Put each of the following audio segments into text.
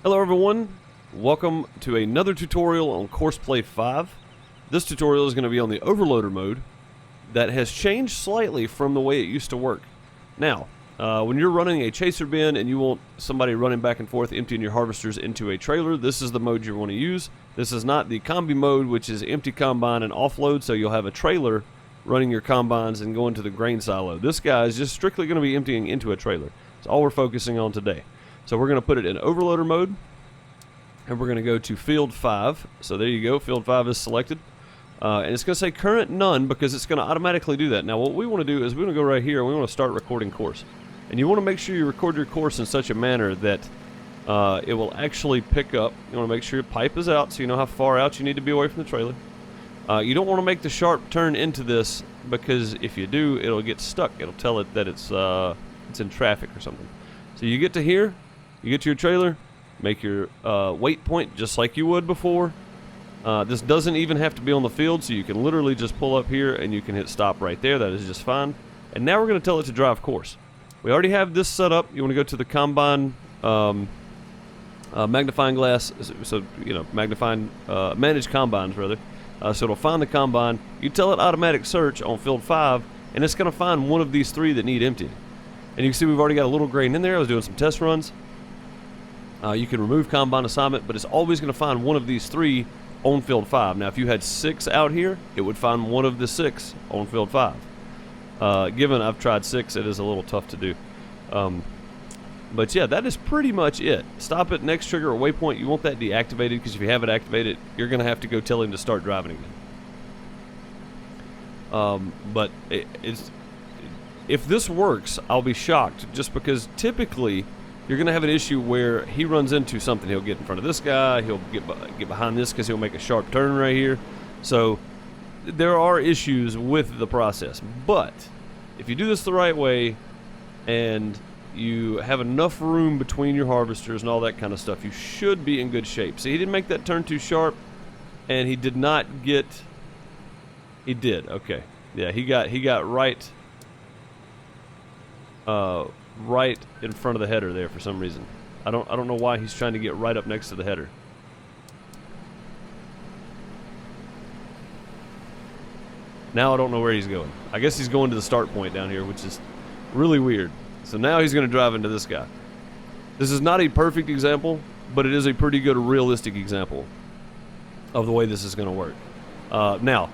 Hello everyone, welcome to another tutorial on Courseplay 5. This tutorial is going to be on the overloader mode that has changed slightly from the way it used to work. Now, when you're running a chaser bin and you want somebody running back and forth emptying your harvesters into a trailer, this is the mode you want to use. This is not the combi mode, which is empty combine and offload, so you'll have a trailer running your combines and going to the grain silo. This guy is just strictly going to be emptying into a trailer. That's all we're focusing on today. So we're going to put it in overloader mode, and we're going to go to field 5. So there you go, field 5 is selected. And it's going to say current none because it's going to automatically do that. Now what we want to do is we want to go right here and we want to start recording course. And you want to make sure you record your course in such a manner that it will actually pick up. You want to make sure your pipe is out so you know how far out you need to be away from the trailer. You don't want to make the sharp turn into this because if you do, it'll get stuck. It'll tell it that it's in traffic or something. So you get to here, you get to your trailer, make your wait point just like you would before. This doesn't even have to be on the field, so you can literally just pull up here and you can hit stop right there. That is just fine. And now we're going to tell it to drive course. We already have this set up. You want to go to the combine magnifying glass, so you know, manage combines rather. So it'll find the combine. You tell it automatic search on field 5, and it's going to find one of these 3 that need emptying. And you can see we've already got a little grain in there. I was doing some test runs. You can remove combine assignment, but it's always going to find one of these 3 on field 5. Now, if you had 6 out here, it would find one of the 6 on field 5. Given I've tried 6, it is a little tough to do. But yeah, that is pretty much it. Stop at next trigger or waypoint. You want that deactivated because if you have it activated, you're going to have to go tell him to start driving again. But if this works, I'll be shocked just because typically you're going to have an issue where he runs into something. He'll get in front of this guy. He'll get behind this because he'll make a sharp turn right here. So there are issues with the process. But if you do this the right way and you have enough room between your harvesters and all that kind of stuff, you should be in good shape. See, he didn't make that turn too sharp, and he did not get... He did, okay. Yeah, he got right... right in front of the header there for some reason. I don't know why he's trying to get right up next to the header. Now I don't know where he's going. I guess he's going to the start point down here, which is really weird. So now he's going to drive into this guy. This is not a perfect example, but it is a pretty good realistic example of the way this is going to work. Now,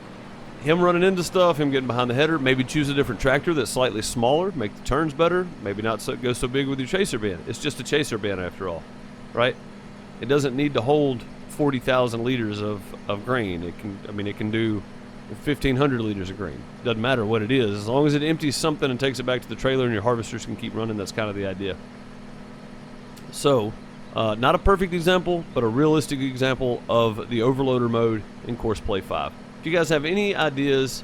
him running into stuff, him getting behind the header, maybe choose a different tractor that's slightly smaller, make the turns better, maybe not go so big with your chaser bin. It's just a chaser bin after all, right? It doesn't need to hold 40,000 liters of grain. It can do 1,500 liters of grain. Doesn't matter what it is. As long as it empties something and takes it back to the trailer and your harvesters can keep running, that's kind of the idea. So, not a perfect example, but a realistic example of the overloader mode in Courseplay 5. If you guys have any ideas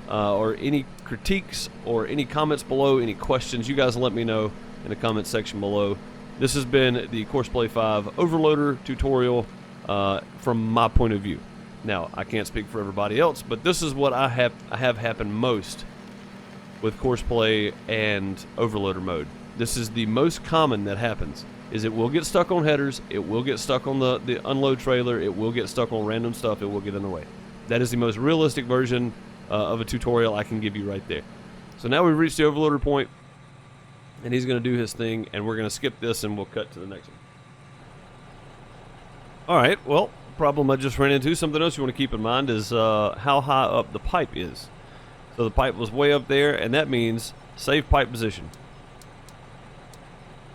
or any critiques or any comments below, any questions, you guys let me know in the comment section below. This has been the Courseplay 5 overloader tutorial from my point of view. Now, I can't speak for everybody else, but this is what I have happen most with Courseplay and overloader mode. This is the most common that happens, is it will get stuck on headers, it will get stuck on the unload trailer, it will get stuck on random stuff, it will get in the way. That is the most realistic version of a tutorial I can give you right there. So now we've reached the overloader point, and he's going to do his thing, and we're going to skip this and we'll cut to the next one. Alright, well, problem I just ran into, something else you want to keep in mind is how high up the pipe is. So the pipe was way up there, and that means save pipe position.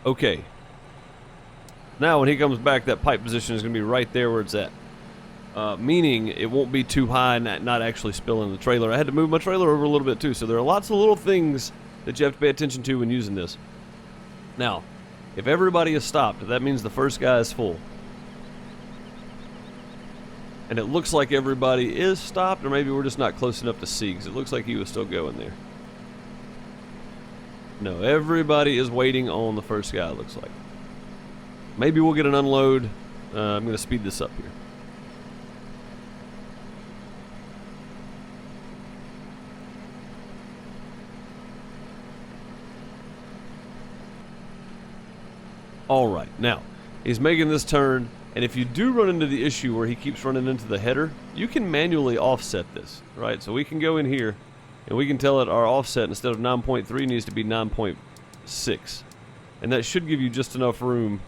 Okay. Now when he comes back, that pipe position is going to be right there where it's at. Meaning it won't be too high and not actually spill in the trailer. I had to move my trailer over a little bit too, so there are lots of little things that you have to pay attention to when using this. Now, if everybody is stopped, that means the first guy is full. And it looks like everybody is stopped, or maybe we're just not close enough to see, because it looks like he was still going there. No, everybody is waiting on the first guy, it looks like. Maybe we'll get an unload. I'm going to speed this up here. All right, now, He's making this turn, and if you do run into the issue where he keeps running into the header, you can manually offset this, right? So we can go in here, and we can tell it our offset instead of 9.3 needs to be 9.6. And that should give you just enough room.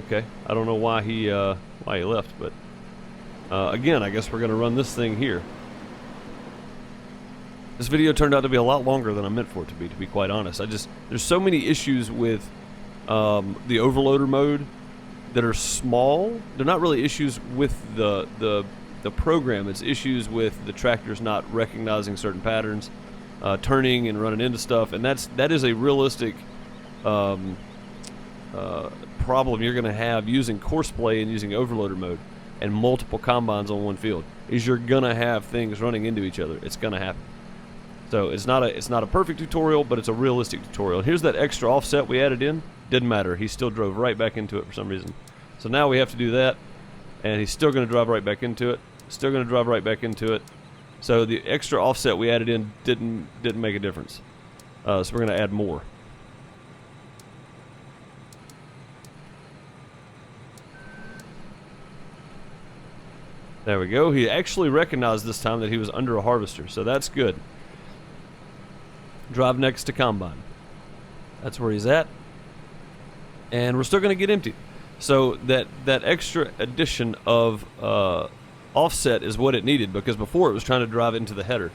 Okay, I don't know why he left, but again, I guess we're gonna run this thing here. This video turned out to be a lot longer than I meant for it to be quite honest. There's so many issues with the overloader mode that are small. They're not really issues with the program. It's issues with the tractors not recognizing certain patterns, turning and running into stuff, and that is a realistic problem you're going to have using courseplay and using overloader mode and multiple combines on one field. Is you're going to have things running into each other. It's going to happen. So it's not a perfect tutorial, but it's a realistic tutorial. And here's that extra offset we added in. Didn't matter. He still drove right back into it for some reason. So now we have to do that, and he's still going to drive right back into it. Still going to drive right back into it. So the extra offset we added in didn't make a difference. So we're going to add more. There we go. He actually recognized this time that he was under a harvester, so that's good. Drive next to combine. That's where he's at. And we're still going to get empty. So that extra addition of offset is what it needed, because before it was trying to drive into the header.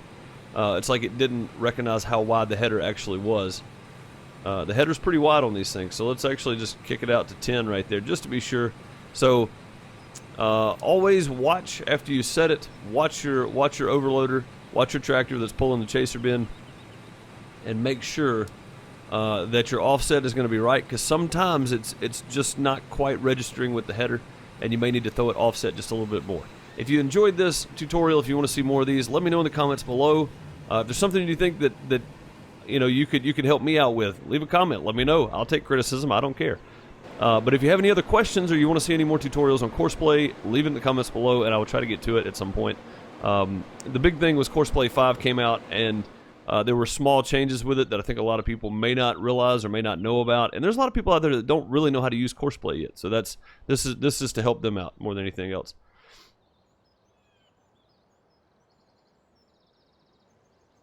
It's like it didn't recognize how wide the header actually was. The header's pretty wide on these things, so let's actually just kick it out to 10 right there, just to be sure. So always watch after you set it. Watch your overloader. Watch your tractor that's pulling the chaser bin, and make sure that your offset is going to be right, because sometimes it's just not quite registering with the header, and you may need to throw it offset just a little bit more. If you enjoyed this tutorial, if you want to see more of these, let me know in the comments below. If there's something you think that you could help me out with, leave a comment. Let me know. I'll take criticism. I don't care. But if you have any other questions or you want to see any more tutorials on Courseplay, leave it in the comments below, and I will try to get to it at some point. The big thing was Courseplay 5 came out, and there were small changes with it that I think a lot of people may not realize or may not know about. And there's a lot of people out there that don't really know how to use Courseplay yet. So this is to help them out more than anything else.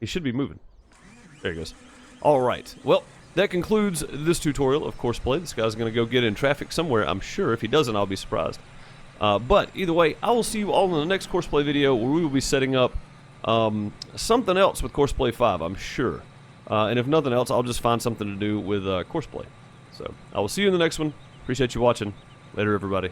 He should be moving. There he goes. All right. Well, that concludes this tutorial of Courseplay. This guy's going to go get in traffic somewhere, I'm sure. If he doesn't, I'll be surprised. But either way, I will see you all in the next Courseplay video, where we will be setting up something else with Courseplay 5, I'm sure. And if nothing else, I'll just find something to do with Courseplay. So I will see you in the next one. Appreciate you watching. Later, everybody.